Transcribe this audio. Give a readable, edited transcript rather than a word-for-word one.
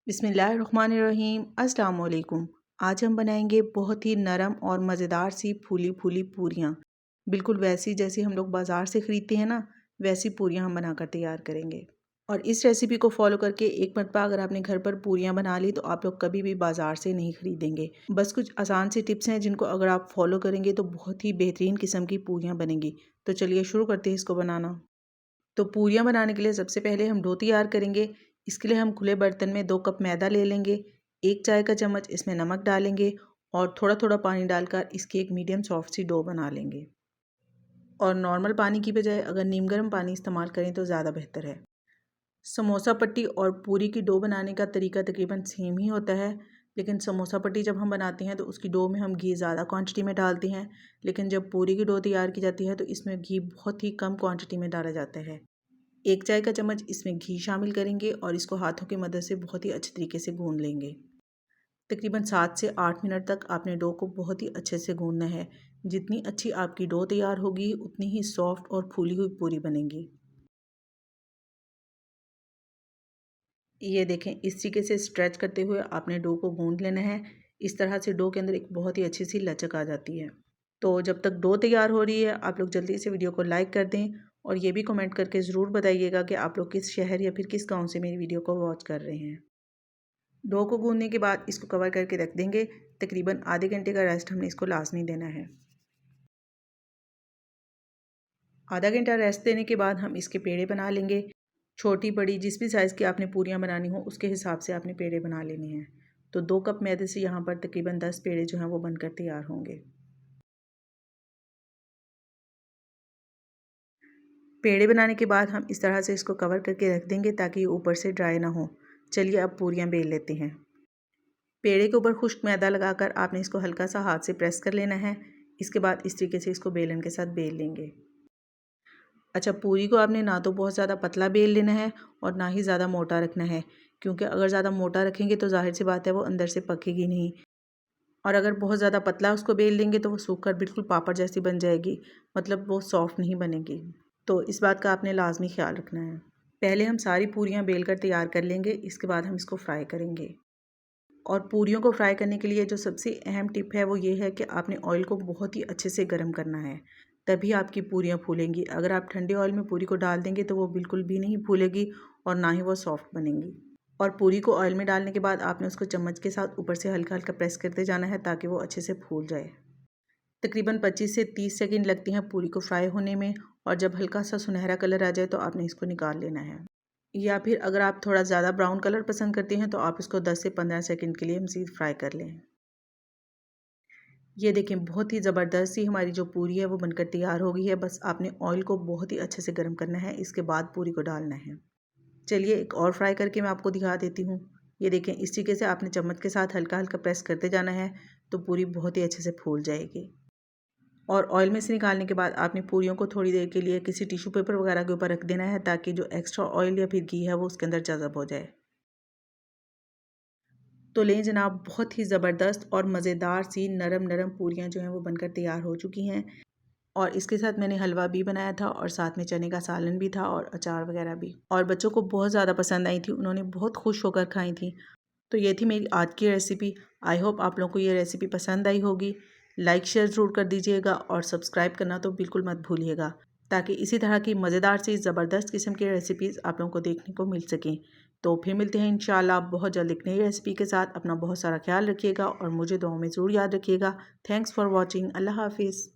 बिस्मिल्लाहिर्रहमानिर्रहीम अस्सलाम वालेकुम। आज हम बनाएंगे बहुत ही नरम और मज़ेदार सी फूली फूली पूरियाँ। बिल्कुल वैसी जैसी हम लोग बाज़ार से ख़रीदते हैं ना, वैसी पूरियाँ हम बनाकर तैयार करेंगे। और इस रेसिपी को फॉलो करके एक मरतबा अगर आपने घर पर पूरियाँ बना ली तो आप लोग कभी भी बाज़ार से नहीं ख़रीदेंगे। बस कुछ आसान सी टिप्स हैं जिनको अगर आप फॉलो करेंगे तो बहुत ही बेहतरीन किस्म की पूरियाँ बनेंगी। तो चलिए शुरू करते हैं इसको बनाना। तो पूरियाँ बनाने के लिए सबसे पहले हम डो तैयार करेंगे। इसके लिए हम खुले बर्तन में 2 कप मैदा ले लेंगे, 1 चाय का चम्मच इसमें नमक डालेंगे और थोड़ा थोड़ा पानी डालकर इसकी एक मीडियम सॉफ्ट सी डो बना लेंगे। और नॉर्मल पानी की बजाय अगर नीम गर्म पानी इस्तेमाल करें तो ज़्यादा बेहतर है। समोसा पट्टी और पूरी की डो बनाने का तरीका तकरीबन सेम ही होता है, लेकिन समोसा पट्टी जब हम बनाते हैं तो उसकी डो में हम घी ज़्यादा क्वांटिटी में डालते हैं, लेकिन जब पूरी की डो तैयार की जाती है तो इसमें घी बहुत ही कम क्वांटिटी में डाला जाता है। 1 चाय का चम्मच इसमें घी शामिल करेंगे और इसको हाथों की मदद से बहुत ही अच्छे तरीके से गूंद लेंगे। तकरीबन 7 से 8 मिनट तक आपने डो को बहुत ही अच्छे से गूंदना है। जितनी अच्छी आपकी डो तैयार होगी उतनी ही सॉफ्ट और फूली हुई पूरी बनेगी। ये देखें, इस तरीके से स्ट्रेच करते हुए आपने डो को गूंद लेना है। इस तरह से डो के अंदर एक बहुत ही अच्छी सी लचक आ जाती है। तो जब तक डो तैयार हो रही है आप लोग जल्दी से वीडियो को लाइक कर दें और ये भी कमेंट करके ज़रूर बताइएगा कि आप लोग किस शहर या फिर किस गांव से मेरी वीडियो को वॉच कर रहे हैं। डो को गूंदने के बाद इसको कवर करके रख देंगे। तकरीबन आधे घंटे का रेस्ट हमने इसको लाजमी देना है। आधा घंटा रेस्ट देने के बाद हम इसके पेड़े बना लेंगे। छोटी बड़ी जिस भी साइज़ की आपने पूरियाँ बनानी हो उसके हिसाब से आपने पेड़े बना लेने हैं। तो 2 कप मैदे से यहाँ पर तकरीबन 10 पेड़े जो हैं वो बनकर तैयार होंगे। पेड़े बनाने के बाद हम इस तरह से इसको कवर करके रख देंगे ताकि ये ऊपर से ड्राई ना हो। चलिए अब पूरियाँ बेल लेते हैं। पेड़े के ऊपर खुश्क मैदा लगाकर आपने इसको हल्का सा हाथ से प्रेस कर लेना है। इसके बाद इस तरीके से इसको बेलन के साथ बेल लेंगे। अच्छा, पूरी को आपने ना तो बहुत ज़्यादा पतला बेल लेना है और ना ही ज़्यादा मोटा रखना है, क्योंकि अगर ज़्यादा मोटा रखेंगे तो ज़ाहिर सी बात है वो अंदर से पकेगी नहीं। और अगर बहुत ज़्यादा पतला उसको बेल लेंगे तो वो सूख कर बिल्कुल पापड़ जैसी बन जाएगी, मतलब वो सॉफ्ट नहीं बनेगी। तो इस बात का आपने लाजमी ख्याल रखना है। पहले हम सारी पूरियाँ बेल कर तैयार कर लेंगे, इसके बाद हम इसको फ्राई करेंगे। और पूरियों को फ्राई करने के लिए जो सबसे अहम टिप है वो ये है कि आपने ऑयल को बहुत ही अच्छे से गर्म करना है, तभी आपकी पूरियाँ फूलेंगी। अगर आप ठंडे ऑयल में पूरी को डाल देंगे तो वो बिल्कुल भी नहीं फूलेगी और ना ही वो सॉफ्ट बनेंगी। और पूरी को ऑयल में डालने के बाद आपने उसको चम्मच के साथ ऊपर से हल्का हल्का प्रेस करते जाना है ताकि वो अच्छे से फूल जाए। तकरीबन 25 से 30 सेकंड लगती हैं पूरी को फ्राई होने में, और जब हल्का सा सुनहरा कलर आ जाए तो आपने इसको निकाल लेना है। या फिर अगर आप थोड़ा ज़्यादा ब्राउन कलर पसंद करते हैं तो आप इसको 10 से 15 सेकंड के लिए मज़ीद फ्राई कर लें। ये देखें, बहुत ही ज़बरदस्त सी हमारी जो पूरी है वो बनकर तैयार हो गई है। बस आपने ऑयल को बहुत ही अच्छे से गर्म करना है, इसके बाद पूरी को डालना है। चलिए एक और फ्राई करके मैं आपको दिखा देती हूँ। ये देखें, इस तरीके से आपने चम्मच के साथ हल्का हल्का प्रेस करते जाना है तो पूरी बहुत ही अच्छे से फूल जाएगी। और ऑयल में से निकालने के बाद आपने पूरियों को थोड़ी देर के लिए किसी टिश्यू पेपर वगैरह के ऊपर रख देना है ताकि जो एक्स्ट्रा ऑयल या फिर घी है वो उसके अंदर जज़ब हो जाए। तो लें जनाब, बहुत ही ज़बरदस्त और मज़ेदार सी नरम नरम पूरियाँ जो हैं वो बनकर तैयार हो चुकी हैं। और इसके साथ मैंने हलवा भी बनाया था और साथ में चने का सालन भी था और अचार वगैरह भी। और बच्चों को बहुत ज़्यादा पसंद आई थी, उन्होंने बहुत खुश होकर खाई थी। तो ये थी मेरी आज की रेसिपी। आई होप आप लोगों को ये रेसिपी पसंद आई होगी। लाइक शेयर ज़रूर कर दीजिएगा और सब्सक्राइब करना तो बिल्कुल मत भूलिएगा, ताकि इसी तरह की मज़ेदार सी ज़बरदस्त किस्म की रेसिपीज़ आप लोगों को देखने को मिल सकें। तो फिर मिलते हैं इंशाल्लाह बहुत जल्द एक नई रेसिपी के साथ। अपना बहुत सारा ख्याल रखिएगा और मुझे दुआओं में ज़रूर याद रखिएगा। Thanks for watching. अल्लाह हाफिज़।